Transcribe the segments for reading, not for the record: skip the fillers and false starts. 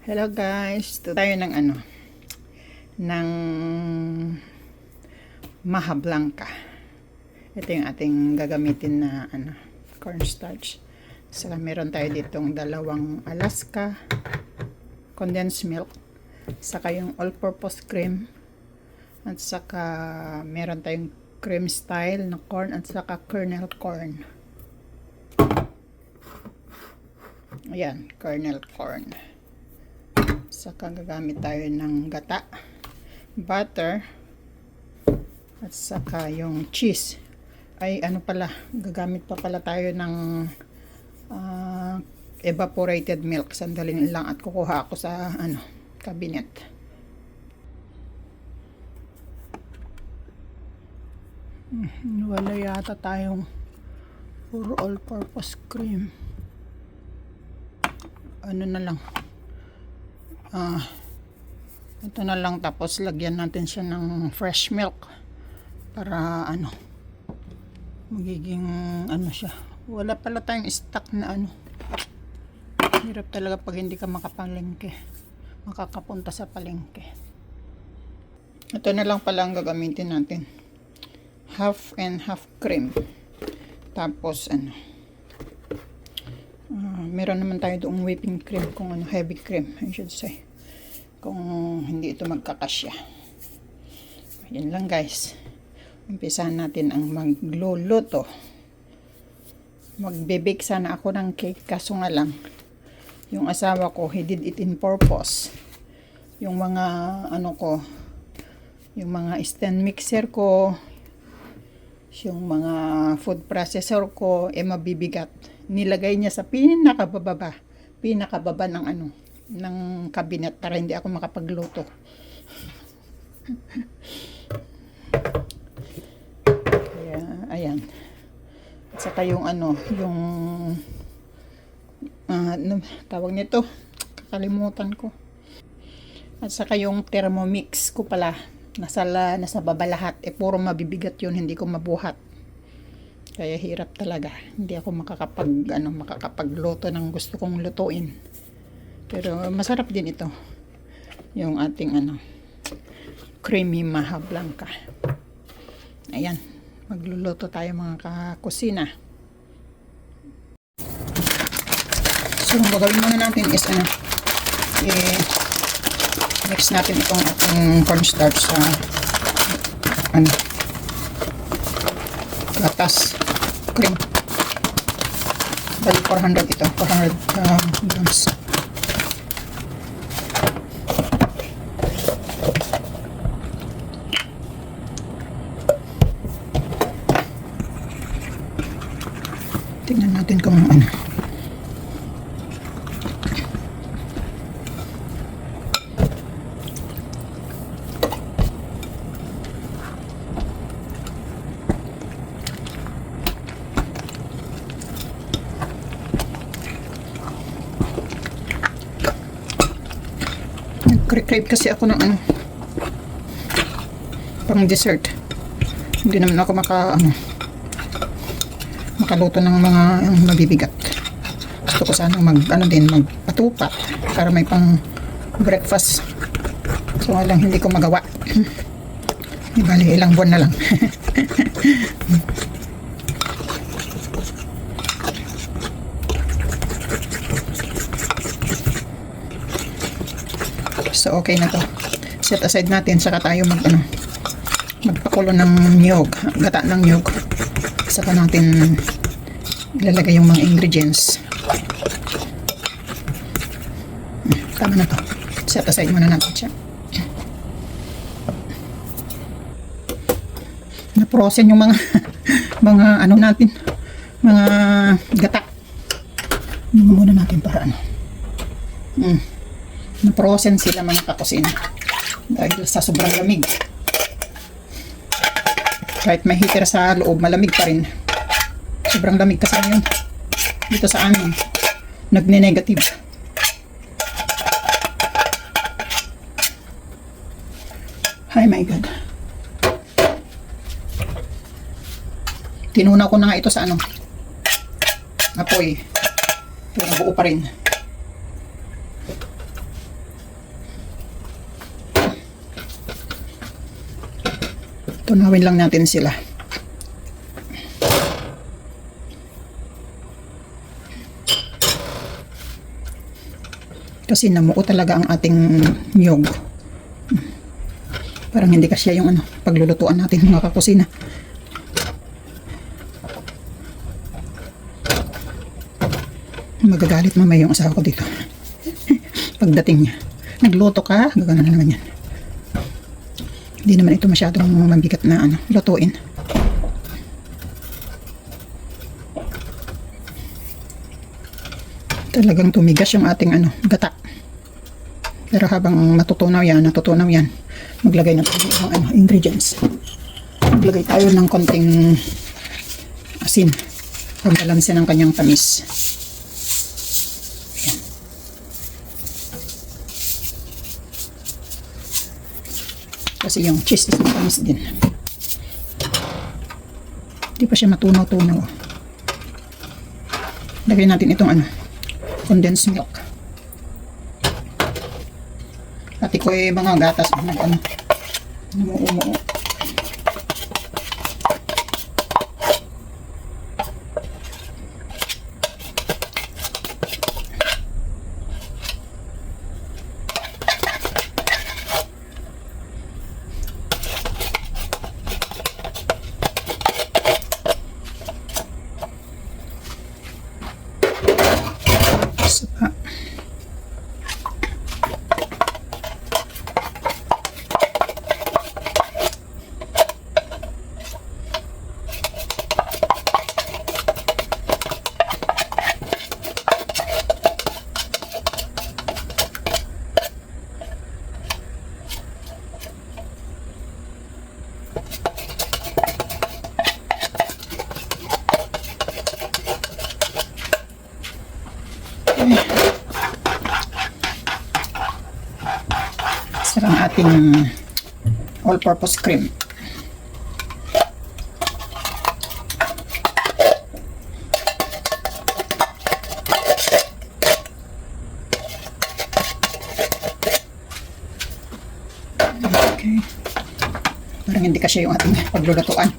Hello guys, ito tayo ng ng maha blanca. Ito yung ating gagamitin na cornstarch. Saka meron tayo ditong dalawang Alaska condensed milk, saka yung all-purpose cream, at saka meron tayong cream style na corn, at saka kernel corn. Ayan, kernel corn. Saka gagamit tayo ng gata, butter, at saka yung cheese. Ay gagamit pa pala tayo ng evaporated milk. Sandali lang at kukuha ako sa cabinet. Wala yata tayong puro all-purpose cream. Na lang. Ito na lang, tapos lagyan natin siya ng fresh milk para magiging siya. Wala pala tayong stock na hirap talaga pag hindi ka makakapunta sa palengke. Ito na lang pala ang gagamitin natin, half and half cream. Tapos meron naman tayo doong whipping cream, kung heavy cream I should say, kung hindi ito magkakasya. Yan lang guys, umpisahan natin ang magluluto. Magbe-bake sana ako ng cake, kaso nga lang yung asawa ko, he did it in purpose. Yung mga yung mga stand mixer ko, yung mga food processor ko, mabibigat. Nilagay niya sa pinakababa ng ng cabinet para hindi ako makapagluto. Kaya ayan. At saka yung yung tawag nito, kakalimutan ko. At saka yung Thermomix ko pala, nasa baba lahat. Puro mabibigat yun, hindi ko mabuhat. Kaya hirap talaga. Hindi ako makakapagluto ng gusto kong lutuin. Pero masarap din ito. Yung ating creamy maha blanca. Ayan. Magluluto tayo mga kakusina. So, ang gagawin muna natin is mix natin itong ating cornstarch sa gatas cream. Bali 400 ito, 400 grams. Tingnan natin kung crave kasi ako ng pang dessert. Hindi naman ako makaluto ng mga mabibigat. Gusto ko sana magpatupat para may pang breakfast. So nga lang hindi ko magawa. Di bali, ilang buwan na lang. So okay na to. Set aside natin, saka tayo magpakulo ng niyog, gata ng niyog. Saka natin ilalagay yung mga ingredients. Tama na to. Set aside muna natin siya. Na-frozen yung mga mga natin, mga gata. Muna natin para na-frozen sila mga kakusina dahil sa sobrang lamig. Kahit may heater sa loob, malamig pa rin. Sobrang lamig kasi ngayon dito sa amin, nagne-negative. Ay my God, tinuna ko na nga ito sa apoy, pero nabuo pa rin. Tunawin lang natin sila. Kasi namuo talaga ang ating niyog. Parang hindi kasi yung paglulutuan natin mga kakusina. Magagalit mamaya yung asawa ko dito. Pagdating niya, nagluto ka? Gagana na naman yan. Hindi naman ito masyadong mabigat na lutuin. Talagang tumigas yung ating gata. Pero habang natutunaw yan, maglagay na tayo ng ingredients. Maglagay tayo ng konting asin. Pagbalansin ng kanyang tamis. Ayan. Kasi yung cheese is matamis din. Hindi pa siya matunaw-tunaw. Lagay natin itong condensed milk. Pati ko mga gatas numuumuo. Saka ang ating all-purpose cream. Okay. Parang hindi kasi yung ating paglulutuan.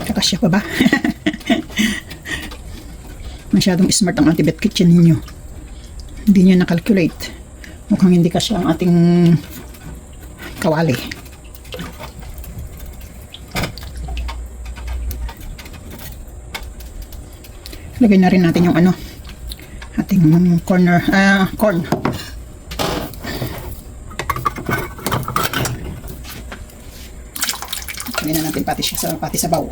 Kakasya pa ba? Masyadong smart ang Auntie Beth Kitchen ninyo. Hindi nyo na-calculate. Mukhang hindi kasya ang ating kawali. Lagay na rin natin yung ating corn. Lagyan na natin pati sa baw.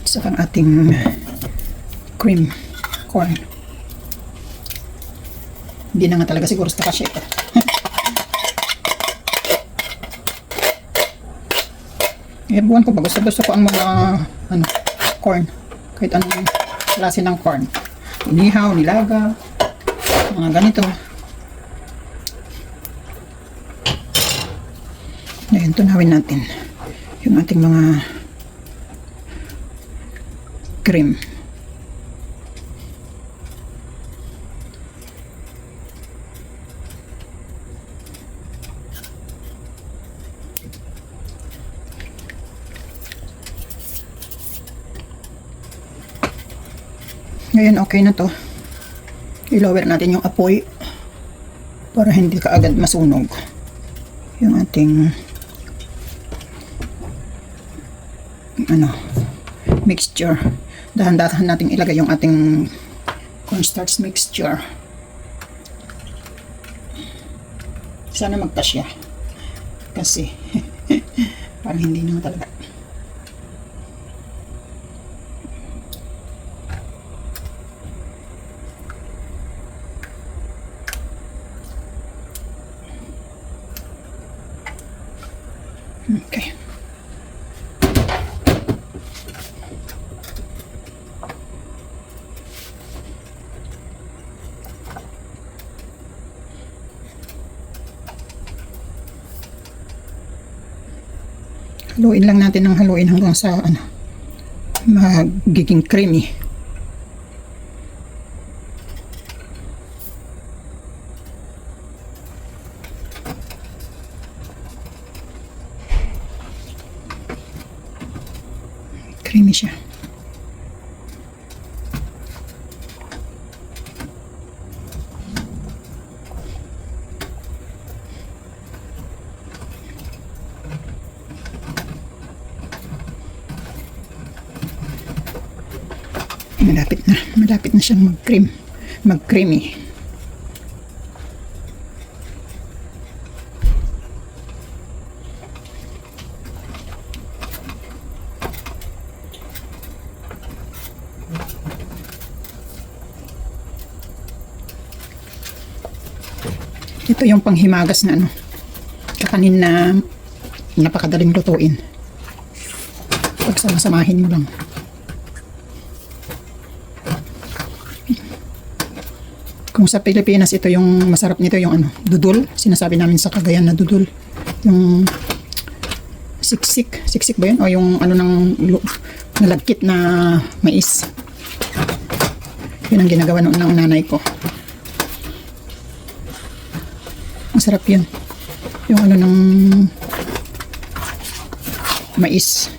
Saka ang ating cream corn. Hindi na nga talaga siguro sa kasya ito. Buwan ko ba, gusto ko ang mga corn, kahit anong klase ng corn, inihaw, nilaga, mga ganito. Ngayon tunawin natin yung ating mga cream. Ngayon okay na to. I-lower natin yung apoy para hindi kaagad masunog yung ating mixture. Dahan-dahan natin ilagay yung ating cornstarch mixture. Sana magkasya kasi parang hindi naman talaga. Haluin lang natin ng haluin hanggang sa ano, magiging creamy. Creamy siya. Malapit na siyang mag-creamy. Ito yung panghimagas na ano, kakanin na napakadaling lutuin. Pagsama-samahin mo lang. Kung sa Pilipinas, ito yung masarap nito, yung ano, dudol. Sinasabi namin sa Cagayan na dudol. Yung siksik. Siksik ba yun? O yung ano ng nalagkit na mais. Yun ang ginagawa noon ng nanay ko. Masarap yun. Yung ano ng mais.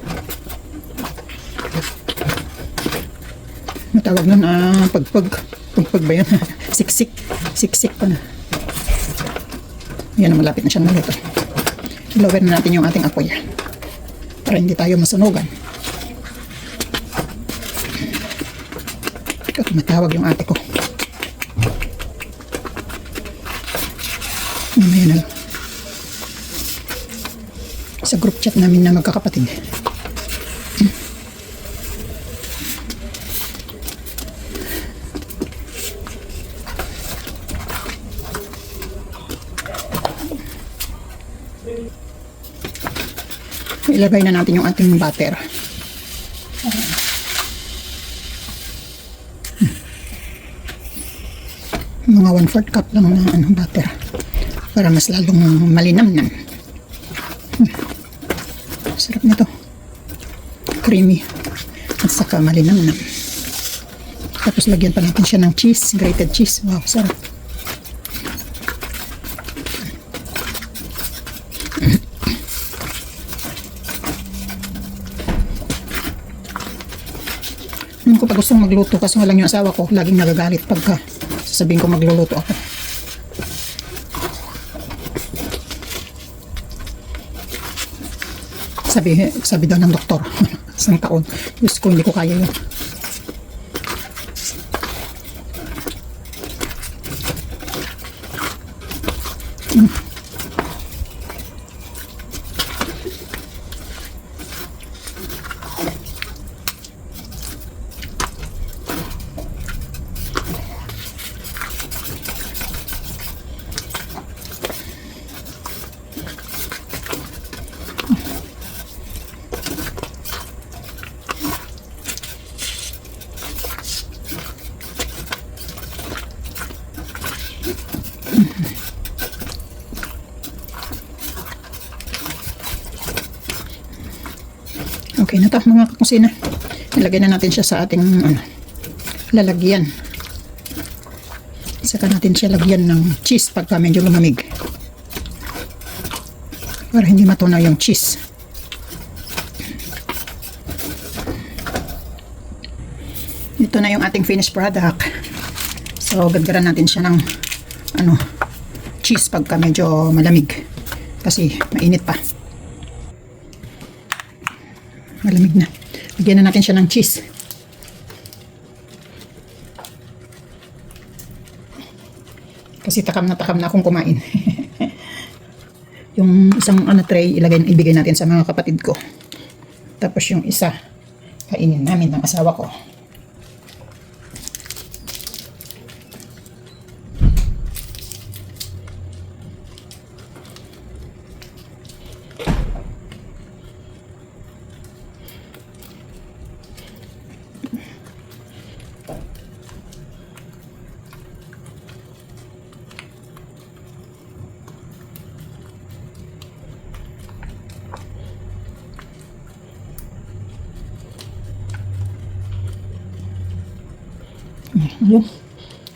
Matawag nun, pagpag ba yun? Siksik pa na. Yan, malapit na siyang maluto. Lower na natin yung ating apoy para hindi tayo masunugan. Ito, tumatawag yung ate ko. Mamaya na lang. Sa group chat namin na magkakapatid. Ilagay na natin yung ating butter. Mga 1/4 cup lang na butter para mas lalong malinamnan. Sarap nito. Creamy at saka malinamnan. Tapos lagyan pa natin siya ng cheese, grated cheese. Wow, sarap. Hindi ko pa gustong magluto kasi nga lang yung asawa ko laging nagagalit pagka sasabihin ko magluluto ako. Sabi daw ng doktor, isang taon. Diyos ko, hindi ko kaya yun. Okay na to mga kakusina. Ilagay na natin siya sa ating lalagyan. Saka natin siya lagyan ng cheese pagka medyo lumamig. Para hindi matunaw yung cheese. Ito na yung ating finished product. So gaggaran natin siya ng cheese pagka medyo malamig. Kasi mainit pa. Malamig na. Bigyan na natin siya ng cheese. Kasi takam na akong kumain. Yung isang tray ibigay natin sa mga kapatid ko. Tapos yung isa kainin namin ng asawa ko. Yun.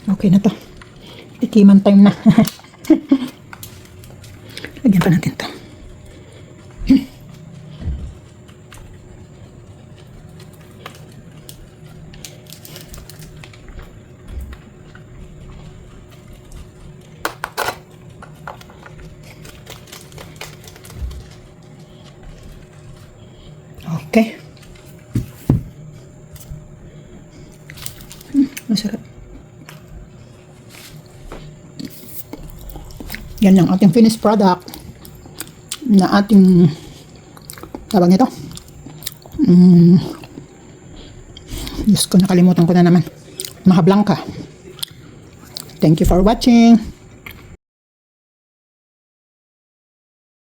Okay na to. Tikiman time na. Lagyan pa natin to. Okay. Masarap. Yan yung ating finished product na ating tawag nito. Diyos ko, nakalimutan ko na naman. Mahablangka. Thank you for watching.